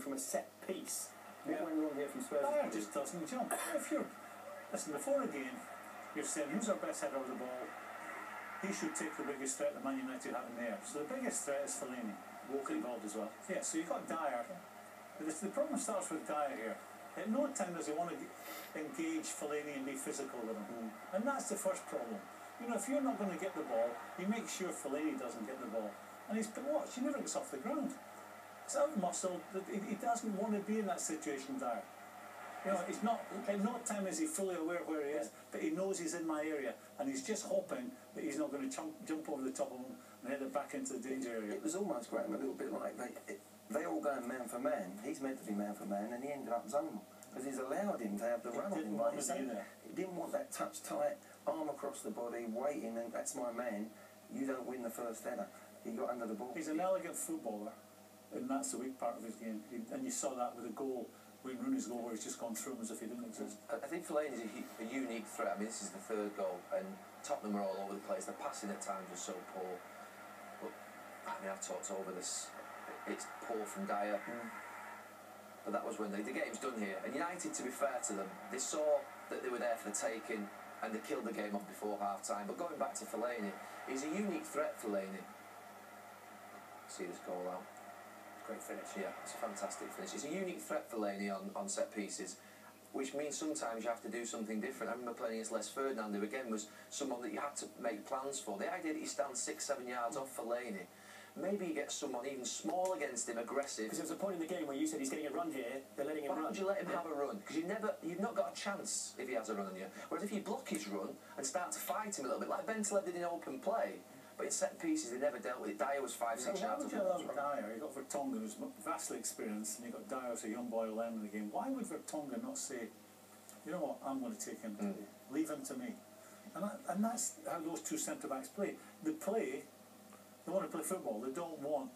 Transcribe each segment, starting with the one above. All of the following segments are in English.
from a set piece. What went wrong here from Spurs? Dyer just doesn't jump. If you're... Listen, before a game, you're saying, who's our best header of the ball? He should take the biggest threat that Man United have in there. So the biggest threat is Fellaini. Walker involved as well. Yeah, so you've got Dyer. But the problem starts with Dyer here. At no time does he want to engage Fellaini and be physical with him. And that's the first problem. You know, if you're not going to get the ball, you make sure Fellaini doesn't get the ball. And he's, but watch, he never gets off the ground. It's out muscle. He doesn't want to be in that situation, Dyer. You know, he's not, at no time is he fully aware where he is, but he knows he's in my area, and he's just hoping that he's not going to jump over the top of him and head it back into the danger area. It was almost, Graham, a little bit like they all going man for man. He's meant to be man for man, and he ended up zonal because he's allowed him to have the run on him. Like he didn't want that touch tight, arm across the body, waiting, and that's my man. You don't win the first header. He got under the ball. He's an elegant footballer, and that's the weak part of his game. And you saw that with a goal. Wayne Rooney's goal where he's just gone through him as if he didn't exist. I think Fellaini's a unique threat. I mean, this is the third goal, and Tottenham are all over the place. The passing at times was so poor. But, I mean, I've talked over this. It's poor from Dyer. But that was when the game's done here. And United, to be fair to them, they saw that they were there for the taking, and they killed the game off before half-time. But going back to Fellaini, he's a unique threat, Fellaini. See this goal out. Great finish. Yeah, it's a fantastic finish. It's a unique threat for Fellaini on set pieces, which means sometimes you have to do something different. I remember playing against Les Ferdinand, who again was someone that you had to make plans for. The idea that he stands 6-7 yards off Fellaini, maybe you get someone even small against him, aggressive. Because there was a point in the game where you said he's getting a run here, they're letting him run. Why would you let him have a run? Because you've not got a chance if he has a run on you. Whereas if you block his run and start to fight him a little bit, like Bentaleb did in open play, but in set pieces they never dealt with it. Dyer was 5-6 yards off. Why would you allow Dyer? You've got Vertonghen who's vastly experienced, and you've got Dyer as a young boy who learned the game. Why would Vertonghen not say, you know what, I'm going to take him, leave him to me? And that's how those two centre-backs play. They want to play football. They don't want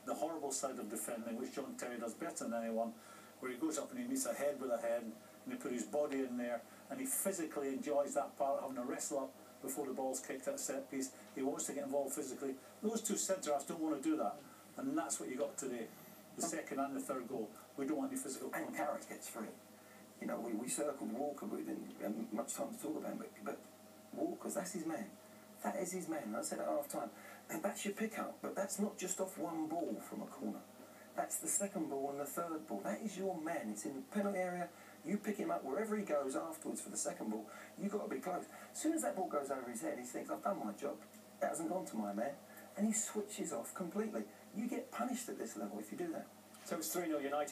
the horrible side of defending, which John Terry does better than anyone, where he goes up and he meets a head with a head, and he puts his body in there, and he physically enjoys that part, having to wrestle up before the ball's kicked at set piece. He wants to get involved physically. Those two centre-halves don't want to do that, and that's what you got today. The second and the third goal. We don't want any physical contact. And Carrick gets free. You know, we circled Walker, but we didn't have much time to talk about him, but Walker's, that's his man. That is his man. I said at half-time, and that's your pick-up, but that's not just off one ball from a corner. That's the second ball and the third ball. That is your man. It's in the penalty area. You pick him up wherever he goes afterwards for the second ball. You've got to be close. As soon as that ball goes over his head, he thinks, I've done my job. That hasn't gone to my man. And he switches off completely. You get punished at this level if you do that. So it's 3-0 United.